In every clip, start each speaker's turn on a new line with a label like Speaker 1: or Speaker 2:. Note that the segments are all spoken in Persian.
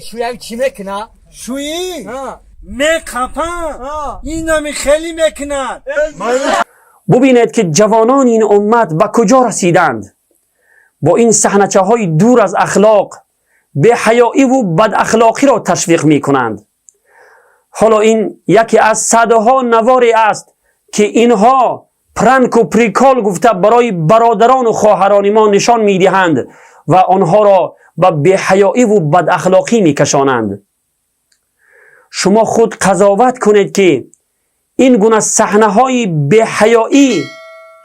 Speaker 1: شویی چی میکنه؟
Speaker 2: شویی؟ میکپن این نمی خیلی میکنن.
Speaker 3: ببینید که جوانان این امت به کجا رسیدند. با این صحنه‌چه های دور از اخلاق به حیایی و بد اخلاقی را تشویق می کنند. حالا این یکی از صدها نواری است که اینها پرنک و پریکال گفته برای برادران و خواهران ما نشان می دهند و آنها را به بی‌حیایی و بد اخلاقی می کشانند. شما خود قضاوت کنید که این گونه صحنه های بی‌حیایی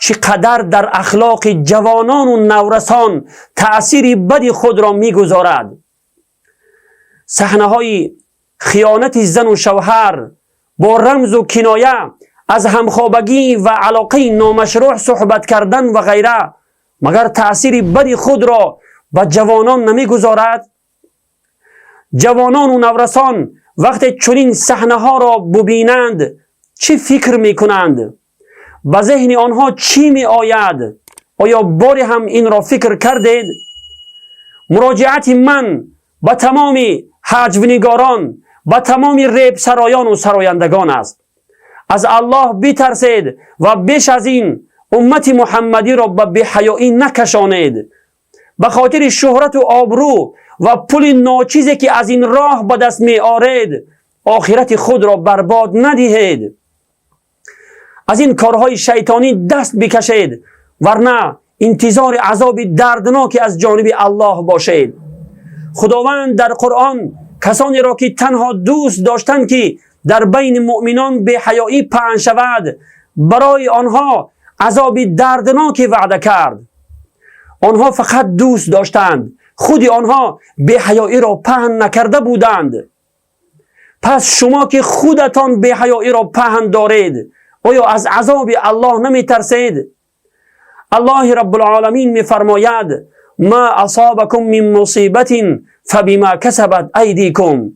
Speaker 3: چقدر در اخلاق جوانان و نورسان تأثیر بدی خود را می گذارد. صحنه های خیانت زن و شوهر با رمز و کنایه از همخوابگی و علاقه نامشروع صحبت کردن و غیره مگر تأثیر بدی خود را به جوانان نمی گذارد؟ جوانان و نورسان وقتی چنین صحنه ها را ببینند چی فکر می کنند؟ به ذهن آنها چی می آید؟ آیا باری هم این را فکر کردید؟ مراجعت من به تمام حجونگاران، به تمام ریب سرایان و سرایندگان است. از الله بترسید و بیش از این امت محمدی را به بی‌حیایی نکشانید. به خاطر شهرت و آبرو و پول ناچیزی که از این راه به دست می آرید آخرت خود را برباد ندهید. از این کارهای شیطانی دست بکشید ورنه انتظار عذاب دردناکی از جانب الله باشید. خداوند در قرآن کسانی را که تنها دوست داشتند که در بین مؤمنان بی‌حیایی پهن شود برای آنها عذاب دردناکی وعده کرد. آنها فقط دوست داشتند، خود آنها بی‌حیایی را پهن نکرده بودند. پس شما که خودتان بی‌حیایی را پهن دارید آیا از عذاب الله نمی ترسید؟ الله رب العالمین می فرماید ما اصابکم من مصیبت فبما کسبت ایدیکم.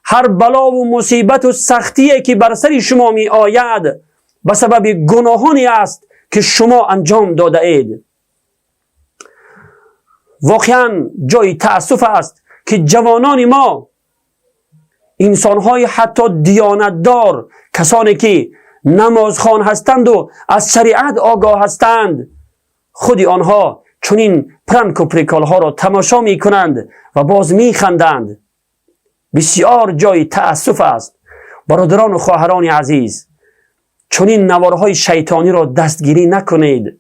Speaker 3: هر بلا و مصیبت و سختی که بر سر شما می آید به سبب گناهانی است که شما انجام داده اید. واقعا جای تأسف است که جوانان ما، انسانهای حتی دیانتدار، کسانی که نمازخوان هستند و از شریعت آگاه هستند، خود آنها چنین پرنک و پریکال ها را تماشا می کنند و باز می خندند. بسیار جای تأسف است. برادران و خواهران عزیز، چنین نوارهای شیطانی را دستگیری نکنید.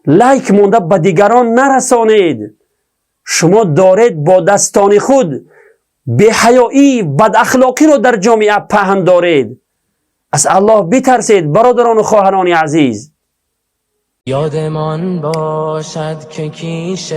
Speaker 3: لایک مونده به دیگران نرسانید. شما دارید با دستان خود بی‌حیایی بد اخلاقی را در جامعه پهن دارید. از الله بترسید برادران و خواهران عزیز.
Speaker 4: یادمان باشد که کیش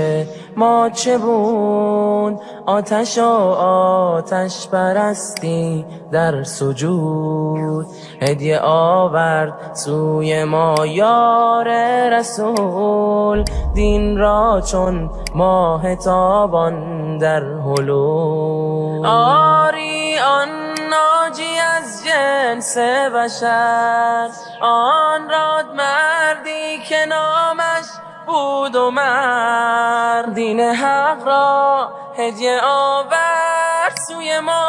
Speaker 4: ما چه بود، آتش و آتش پرستی در سجود. هدیه آورد سوی ما یار رسول، دین را چون ماه تابان در هلول. آری آن ناجی از جنس بشر، آن راد مردی که نامش بود و مرد، دین حق را هدیه آورد سوی ما